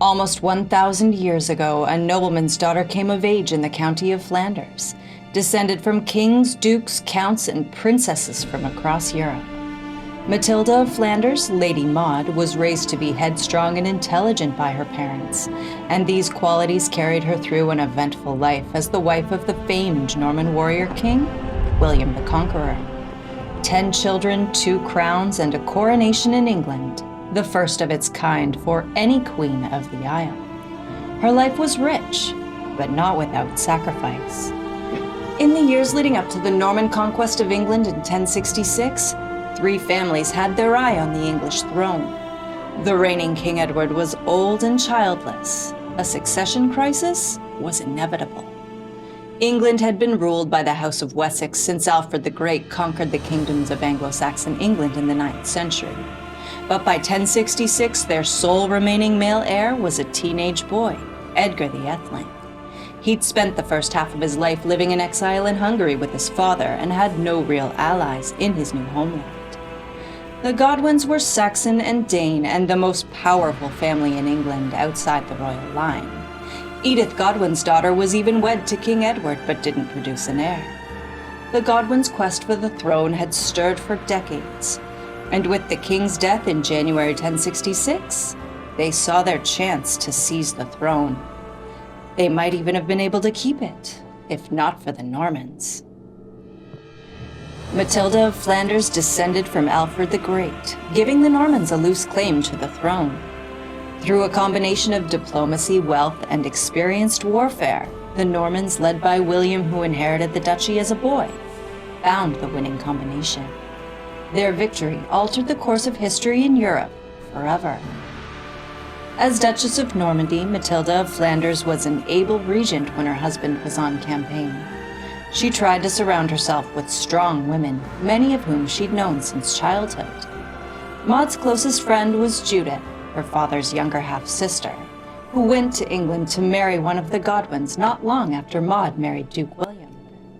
Almost 1,000 years ago, a nobleman's daughter came of age in the County of Flanders, descended from kings, dukes, counts, and princesses from across Europe. Matilda of Flanders, Lady Maud, was raised to be headstrong and intelligent by her parents, and these qualities carried her through an eventful life as the wife of the famed Norman warrior king, William the Conqueror. 10 children, 2 crowns, and a coronation in England, the first of its kind for any queen of the Isle. Her life was rich, but not without sacrifice. In the years leading up to the Norman conquest of England in 1066, 3 families had their eye on the English throne. The reigning King Edward was old and childless. A succession crisis was inevitable. England had been ruled by the House of Wessex since Alfred the Great conquered the kingdoms of Anglo-Saxon England in the 9th century. But by 1066, their sole remaining male heir was a teenage boy, Edgar the Atheling. He'd spent the first half of his life living in exile in Hungary with his father and had no real allies in his new homeland. The Godwins were Saxon and Dane and the most powerful family in England outside the royal line. Edith Godwin's daughter was even wed to King Edward but didn't produce an heir. The Godwins' quest for the throne had stirred for decades, and with the king's death in January 1066, they saw their chance to seize the throne. They might even have been able to keep it, if not for the Normans. Matilda of Flanders descended from Alfred the Great, giving the Normans a loose claim to the throne. Through a combination of diplomacy, wealth, and experienced warfare, the Normans, led by William, who inherited the duchy as a boy, found the winning combination. Their victory altered the course of history in Europe forever. As Duchess of Normandy, Matilda of Flanders was an able regent when her husband was on campaign. She tried to surround herself with strong women, many of whom she'd known since childhood. Maud's closest friend was Judith, her father's younger half-sister, who went to England to marry one of the Godwins not long after Maud married Duke William.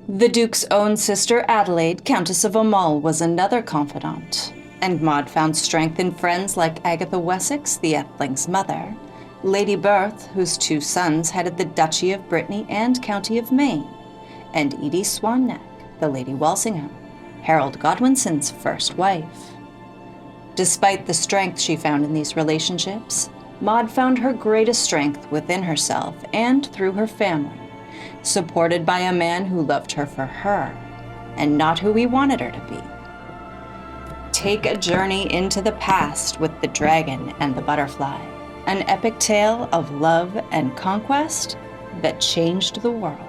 The Duke's own sister Adelaide, Countess of Aumale, was another confidant, and Maud found strength in friends like Agatha Wessex, the Atheling's mother, Lady Berthe, whose 2 sons headed the Duchy of Brittany and County of Maine, and Edie Swanneck, the Lady Walsingham, Harold Godwinson's first wife. Despite the strength she found in these relationships, Maud found her greatest strength within herself and through her family, supported by a man who loved her for her, and not who he wanted her to be. Take a journey into the past with The Dragon and the Butterfly, an epic tale of love and conquest that changed the world.